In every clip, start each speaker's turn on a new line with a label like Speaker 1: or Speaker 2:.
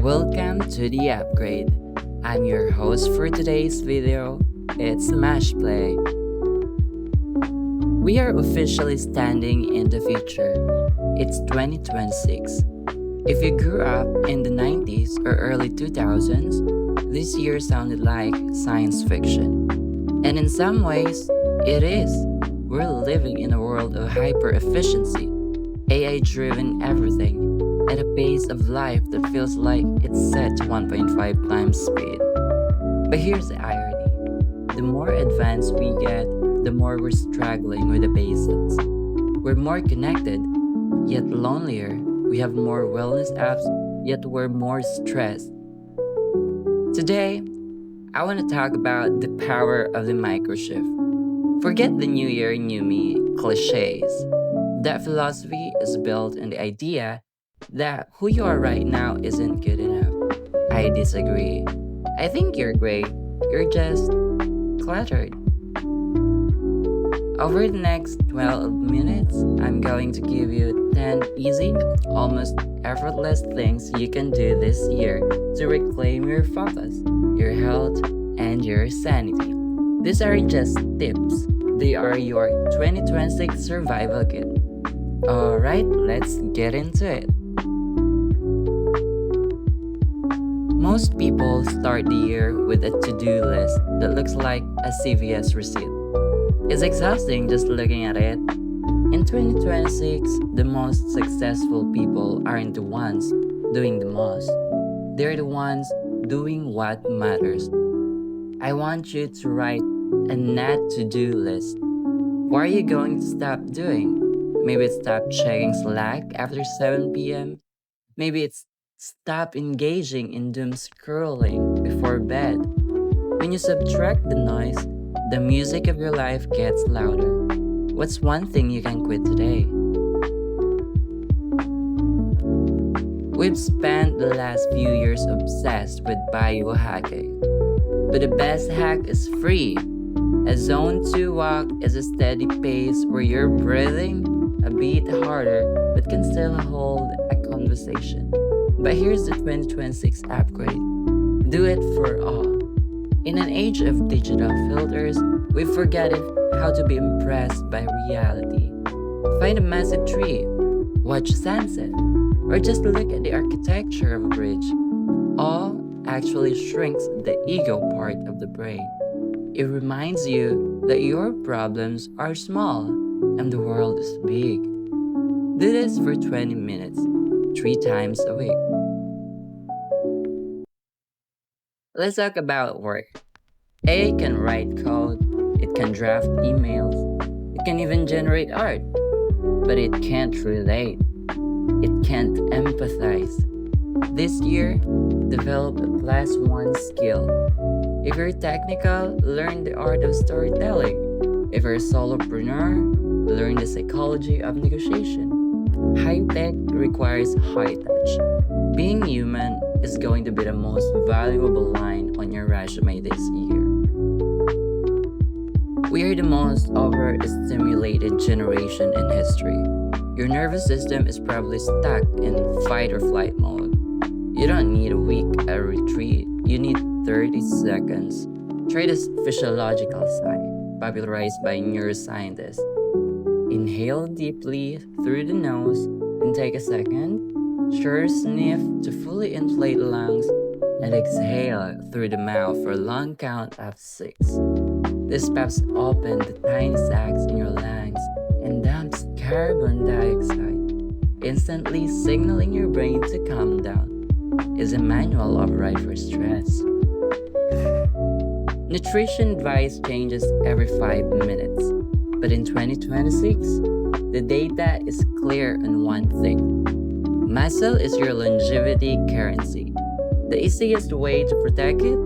Speaker 1: Welcome to the upgrade. I'm your host for today's video. It's Smash Play. We are officially standing in the future. It's 2026. If you grew up in the 90s or early 2000s, this year sounded like science fiction. And in some ways, it is. We're living in a world of hyper efficiency, AI driven everything, at a pace of life that feels like it's set to 1.5 times speed. But here's the irony: the more advanced we get, the more we're struggling with the basics. We're more connected, yet lonelier. We have more wellness apps, yet we're more stressed. Today, I want to talk about the power of the microshift. Forget the new year, new me cliches. That philosophy is built on the idea that who you are right now isn't good enough. I disagree. I think you're great. You're just cluttered. Over the next 12 minutes, I'm going to give you 10 easy, almost effortless things you can do this year to reclaim your focus, your health, and your sanity. These aren't just tips, they are your 2026 survival kit. Alright, let's get into it. Most people start the year with a to-do list that looks like a CVS receipt. It's exhausting just looking at it. In 2026, the most successful people aren't the ones doing the most. They're the ones doing what matters. I want you to write a not to-do list. What are you going to stop doing? Maybe it's stop checking Slack after 7 p.m. Maybe it's stop engaging in doom scrolling before bed. When you subtract the noise, the music of your life gets louder. What's one thing you can quit today? We've spent the last few years obsessed with biohacking, but the best hack is free. A zone 2 walk is a steady pace where you're breathing a beat harder but can still hold a conversation. But here's the 2026 upgrade: do it for all. In an age of digital filters, we've forgotten how to be impressed by reality. Find a massive tree, watch sunset, or just look at the architecture of a bridge. All actually shrinks the ego part of the brain. It reminds you that your problems are small and the world is big. Do this for 20 minutes, 3 times a week. Let's talk about work. AI can write code, it can draft emails, it can even generate art, but it can't relate. It can't empathize. This year, develop a +1 skill. If you're technical, learn the art of storytelling. If you're a solopreneur, learn the psychology of negotiation. High tech requires high touch. Being human is going to be the most valuable line on your resume this year. We are the most overstimulated generation in history. Your nervous system is probably stuck in fight or flight mode. You don't need a week a retreat, you need 30 seconds. Try this physiological sigh, popularized by neuroscientists. Inhale deeply through the nose and take a second. Sure sniff to fully inflate the lungs and exhale through the mouth for a long count of 6. This pops open the tiny sacs in your lungs and dumps carbon dioxide, instantly signaling your brain to calm down. It's a manual override for stress. Nutrition advice changes every 5 minutes, but in 2026, the data is clear on one thing. Muscle is your longevity currency. The easiest way to protect it?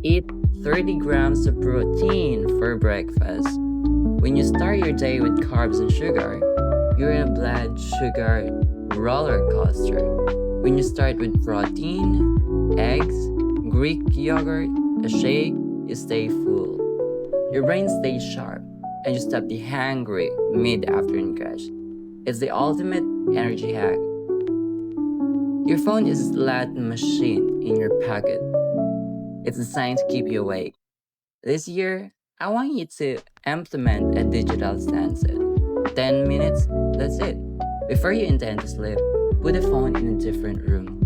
Speaker 1: Eat 30 grams of protein for breakfast. When you start your day with carbs and sugar, you're in a blood sugar roller coaster. When you start with protein, eggs, Greek yogurt, a shake, you stay full. Your brain stays sharp, and you stop the hangry mid-afternoon crash. It's the ultimate energy hack. Your phone is a slot machine in your pocket. It's designed to keep you awake. This year, I want you to implement a digital sunset. 10 minutes, that's it. Before you intend to sleep, put the phone in a different room.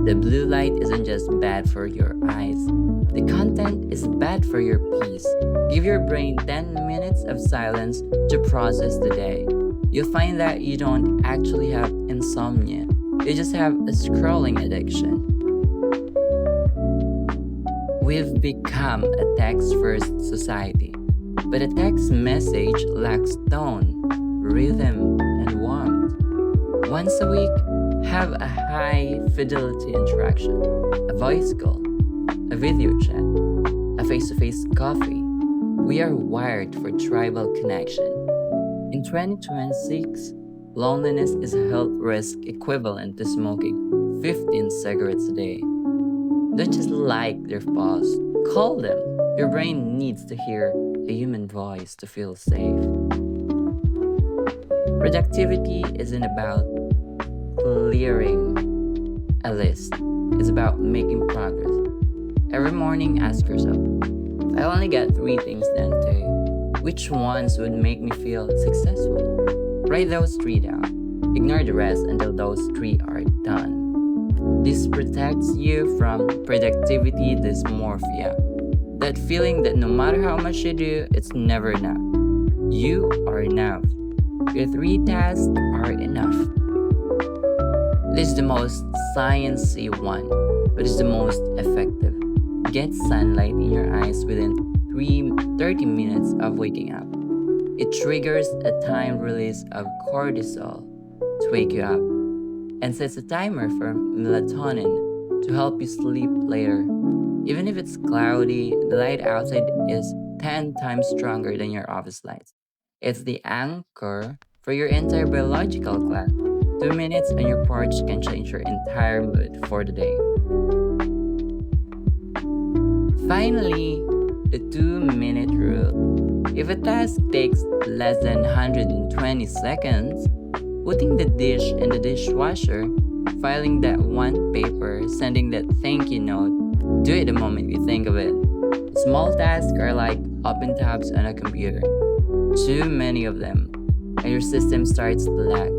Speaker 1: The blue light isn't just bad for your eyes, the content is bad for your peace. Give your brain 10 minutes of silence to process the day. You'll find that you don't actually have insomnia, you just have a scrolling addiction. We've become a text first society, but a text message lacks tone, rhythm, and warmth. Once a week, have a high fidelity interaction, a voice call, a video chat, a face to face coffee. We are wired for tribal connection. In 2026, loneliness is a health risk equivalent to smoking 15 cigarettes a day. Don't just like their posts, call them. Your brain needs to hear a human voice to feel safe. Productivity isn't about clearing a list, it's about making progress. Every morning, ask yourself, if I only got 3 things done today, which ones would make me feel successful? Write those 3 down. Ignore the rest until those 3 are done. This protects you from productivity dysmorphia. That feeling that no matter how much you do, it's never enough. You are enough. Your 3 tasks are enough. This is the most sciencey one, but it's the most effective. Get sunlight in your eyes within 30 minutes of waking up. It triggers a timed release of cortisol to wake you up and sets a timer for melatonin to help you sleep later. Even if it's cloudy, the light outside is 10 times stronger than your office lights. It's the anchor for your entire biological clock. 2 minutes on your porch can change your entire mood for the day. Finally, the 2-minute rule. If a task takes less than 120 seconds, putting the dish in the dishwasher, filing that one paper, sending that thank you note, do it the moment you think of it. Small tasks are like open tabs on a computer. Too many of them, and your system starts to lag.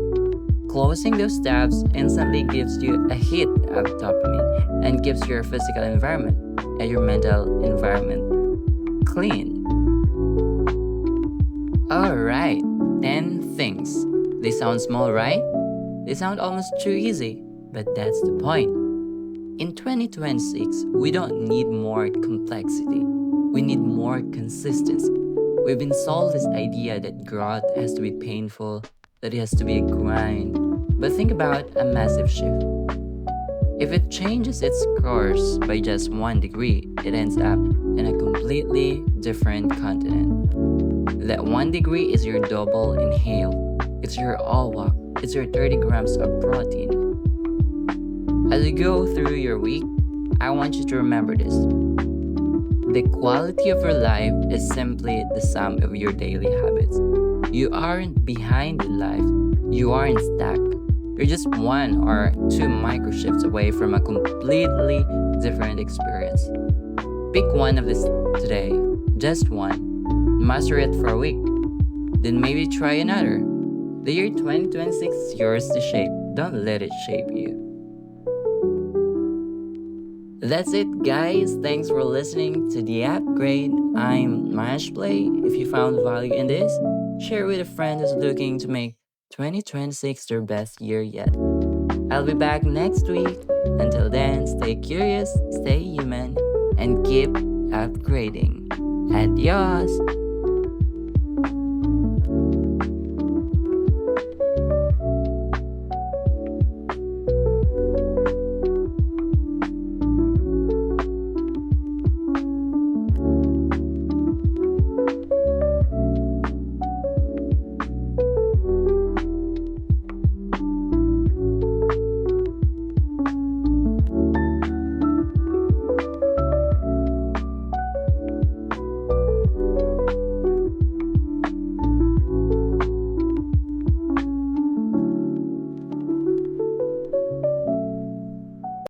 Speaker 1: Closing those tabs instantly gives you a hit of dopamine and keeps your physical environment and your mental environment clean. Alright, 10 things. They sound small, right? They sound almost too easy, but that's the point. In 2026, we don't need more complexity. We need more consistency. We've been sold this idea that growth has to be painful, that it has to be a grind. But think about a massive shift. If it changes its course by just 1 degree, it ends up in a completely different continent. That 1 degree is your double inhale. It's your all walk. It's your 30 grams of protein. As you go through your week, I want you to remember this. The quality of your life is simply the sum of your daily habits. You aren't behind in life, you aren't stuck. You're just 1 or 2 microshifts away from a completely different experience. Pick one of these today, just one. Master it for a week. Then maybe try another. The year 2026 is yours to shape. Don't let it shape you. That's it, guys. Thanks for listening to The Upgrade. I'm Mashplay. If you found value in this, share with a friend who's looking to make 2026 their best year yet. I'll be back next week. Until then, stay curious, stay human, and keep upgrading. Adios!